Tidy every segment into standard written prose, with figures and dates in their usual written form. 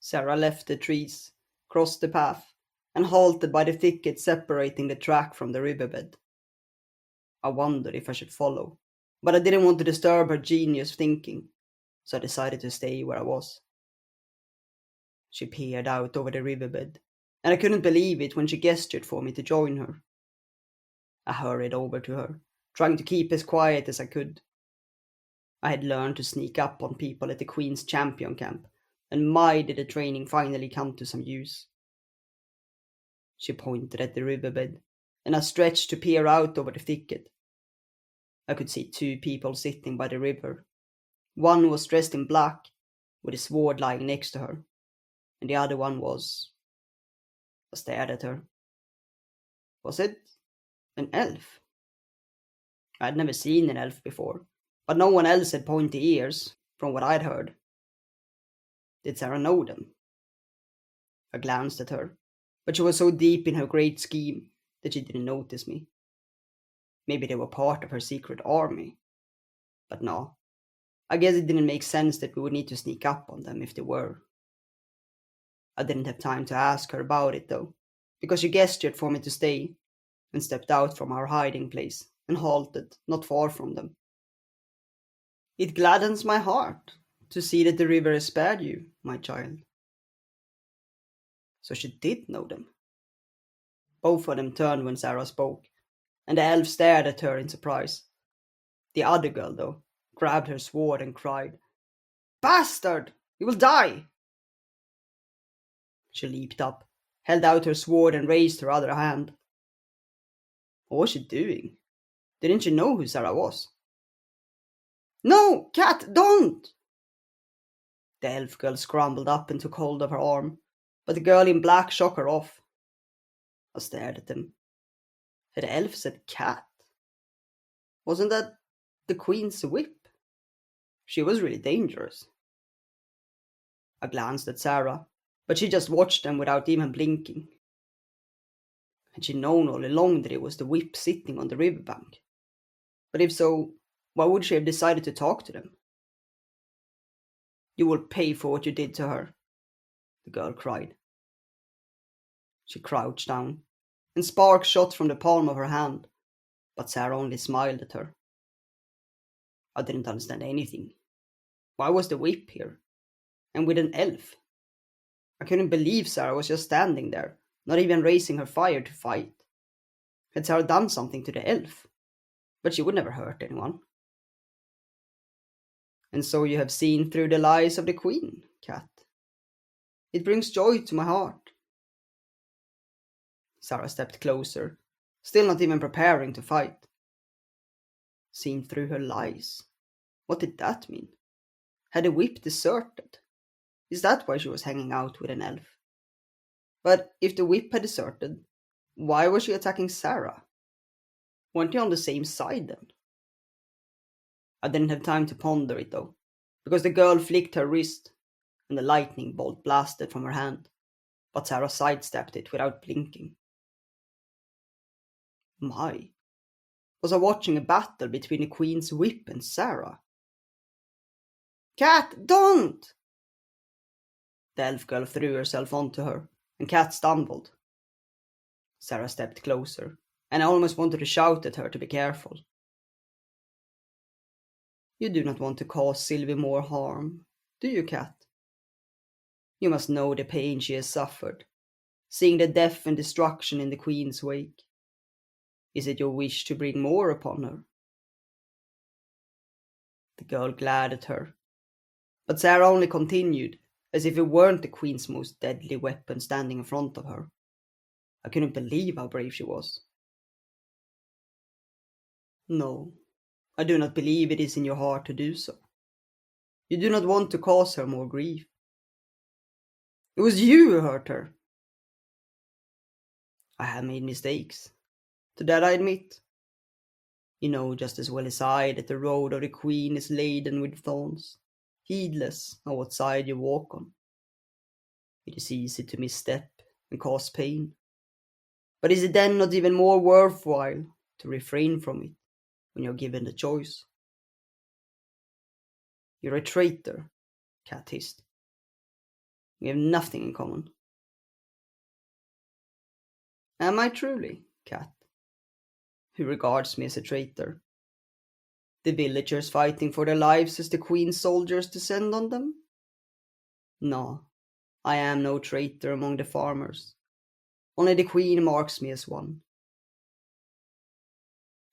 Sara left the trees, crossed the path, and halted by the thicket separating the track from the riverbed. I wondered if I should follow, but I didn't want to disturb her genius thinking, so I decided to stay where I was. She peered out over the riverbed, and I couldn't believe it when she gestured for me to join her. I hurried over to her, trying to keep as quiet as I could. I had learned to sneak up on people at the Queen's Champion camp, and my did the training finally come to some use. She pointed at the riverbed, and I stretched to peer out over the thicket. I could see two people sitting by the river. One was dressed in black, with a sword lying next to her, and the other one was... I stared at her. Was it an elf? I had never seen an elf before, but no one else had pointy ears, from what I'd heard. Did Sara know them? I glanced at her, but she was so deep in her great scheme that she didn't notice me. Maybe they were part of her secret army. But no, I guess it didn't make sense that we would need to sneak up on them if they were. I didn't have time to ask her about it though, because she gestured for me to stay, and stepped out from our hiding place and halted not far from them. It gladdens my heart to see that the river has spared you, my child. So she did know them. Both of them turned when Sara spoke, and the elf stared at her in surprise. The other girl, though, grabbed her sword and cried, "Bastard! You will die!" She leaped up, held out her sword, and raised her other hand. What was she doing? Didn't you know who Sara was? "No, Cat, don't!" The elf girl scrambled up and took hold of her arm, but the girl in black shook her off. I stared at them. Had the elf said cat? Wasn't that the Queen's whip? She was really dangerous. I glanced at Sara, but she just watched them without even blinking. Had she known all along that it was the whip sitting on the riverbank? But if so, why would she have decided to talk to them? "You will pay for what you did to her," the girl cried. She crouched down, and sparks shot from the palm of her hand, but Sara only smiled at her. I didn't understand anything. Why was the whip here? And with an elf? I couldn't believe Sara was just standing there, not even raising her fire to fight. Had Sara done something to the elf? But she would never hurt anyone. "And so you have seen through the lies of the Queen, Cat. It brings joy to my heart." Sara stepped closer, still not even preparing to fight. Seen through her lies? What did that mean? Had the whip deserted? Is that why she was hanging out with an elf? But if the whip had deserted, why was she attacking Sara? Weren't they on the same side then? I didn't have time to ponder it though, because the girl flicked her wrist, and the lightning bolt blasted from her hand, but Sara sidestepped it without blinking. My, was I watching a battle between the Queen's whip and Sara? "Cat, don't!" The elf girl threw herself onto her, and Cat stumbled. Sara stepped closer, and I almost wanted to shout at her to be careful. "You do not want to cause Silvi more harm, do you, Cat? You must know the pain she has suffered, seeing the death and destruction in the Queen's wake. Is it your wish to bring more upon her?" The girl glared at her, but Sara only continued, as if it weren't the Queen's most deadly weapon standing in front of her. I couldn't believe how brave she was. "No, I do not believe it is in your heart to do so. You do not want to cause her more grief. It was you who hurt her." "I have made mistakes. To that I admit. You know just as well as I that the road of the Queen is laden with thorns, heedless of what side you walk on. It is easy to misstep and cause pain. But is it then not even more worthwhile to refrain from it when you're given the choice?" "You're a traitor," Cat hissed. We have nothing in common. Am I truly, Cat? Who regards me as a traitor? The villagers fighting for their lives as the Queen's soldiers descend on them? No, I am no traitor among the farmers. Only the Queen marks me as one.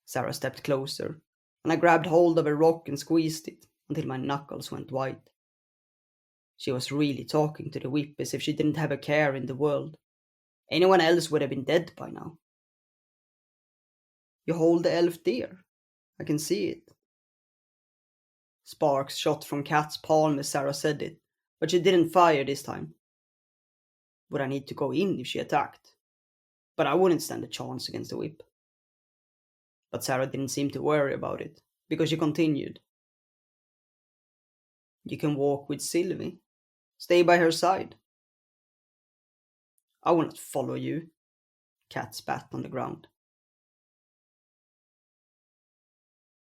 Sara stepped closer, and I grabbed hold of a rock and squeezed it until my knuckles went white. She was really talking to the whip as if she didn't have a care in the world. Anyone else would have been dead by now. You hold the elf dear. I can see it. Sparks shot from Cat's palm as Sara said it, but she didn't fire this time. Would I need to go in if she attacked? But I wouldn't stand a chance against the whip. But Sara didn't seem to worry about it, because she continued. You can walk with Silvi. Stay by her side. I will not follow you. Cat spat on the ground.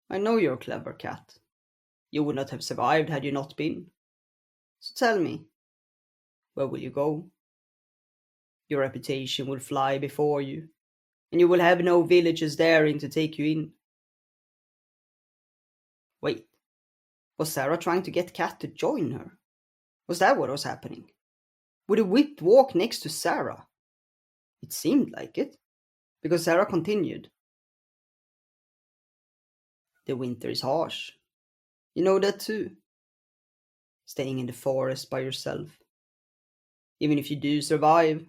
I know you're clever, Cat. You would not have survived had you not been. So tell me, where will you go? Your reputation will fly before you, and you will have no villagers daring to take you in. Wait, was Sara trying to get Cat to join her? Was that what was happening? Would a whip walk next to Sara? It seemed like it, because Sara continued. The winter is harsh. You know that too. Staying in the forest by yourself. Even if you do survive,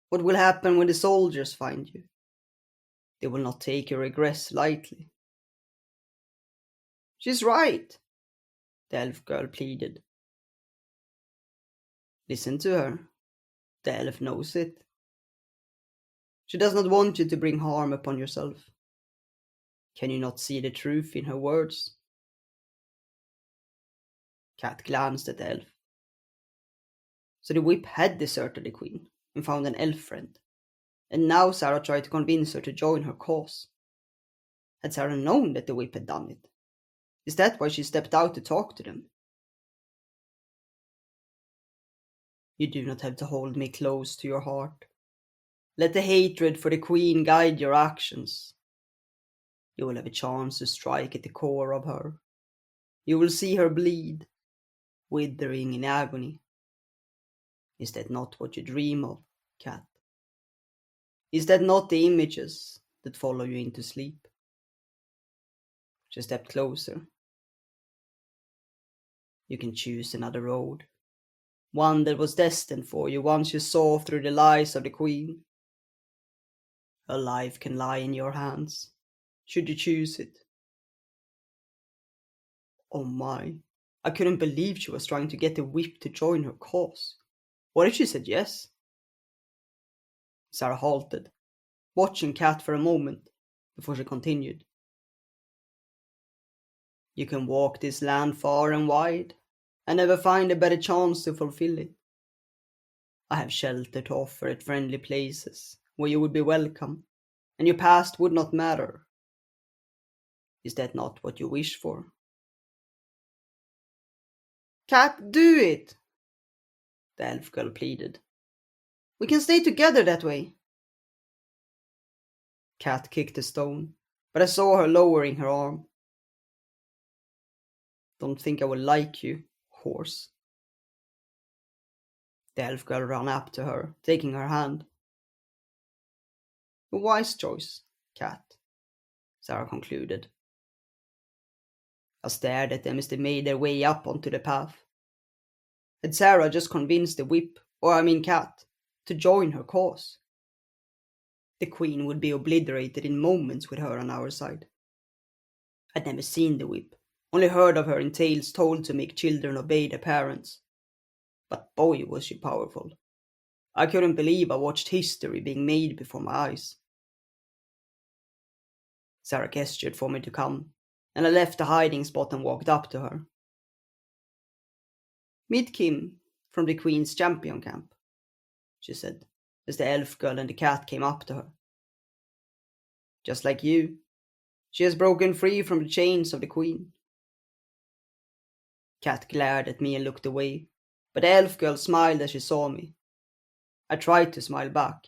what will happen when the soldiers find you? They will not take your regress lightly. She's right, the elf girl pleaded. Listen to her. The elf knows it. She does not want you to bring harm upon yourself. Can you not see the truth in her words? Cat glanced at the elf. So the whip had deserted the queen and found an elf friend, and now Sara tried to convince her to join her cause. Had Sara known that the whip had done it? Is that why she stepped out to talk to them? You do not have to hold me close to your heart. Let the hatred for the queen guide your actions. You will have a chance to strike at the core of her. You will see her bleed, withering in agony. Is that not what you dream of, Cat? Is that not the images that follow you into sleep? She stepped closer. You can choose another road. One that was destined for you once you saw through the lies of the queen. Her life can lie in your hands, should you choose it. Oh my, I couldn't believe she was trying to get the whip to join her cause. What if she said yes? Sara halted, watching Cat for a moment before she continued. You can walk this land far and wide and never find a better chance to fulfill it. I have shelter to offer at friendly places where you would be welcome and your past would not matter. Is that not what you wish for? Cat, do it! The elf girl pleaded. We can stay together that way. Cat kicked a stone, but I saw her lowering her arm. Don't think I will like you, horse. The elf girl ran up to her, taking her hand. A wise choice, Cat, Sara concluded. I stared at them as they made their way up onto the path. Had Sara just convinced the whip, Cat, to join her cause? The queen would be obliterated in moments with her on our side. I'd never seen the whip, only heard of her in tales told to make children obey their parents. But boy was she powerful. I couldn't believe I watched history being made before my eyes. Sara gestured for me to come, and I left the hiding spot and walked up to her. Meet Kim from the Queen's champion camp, she said, as the elf girl and the cat came up to her. Just like you, she has broken free from the chains of the Queen. Cat glared at me and looked away, but the elf girl smiled as she saw me. I tried to smile back,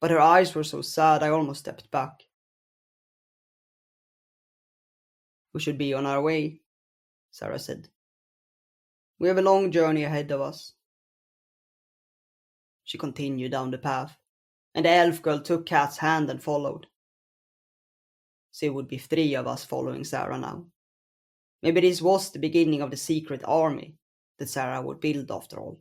but her eyes were so sad I almost stepped back. We should be on our way, Sara said. We have a long journey ahead of us. She continued down the path, and the elf girl took Cat's hand and followed. So it would be 3 of us following Sara now. Maybe this was the beginning of the secret army that Sara would build after all.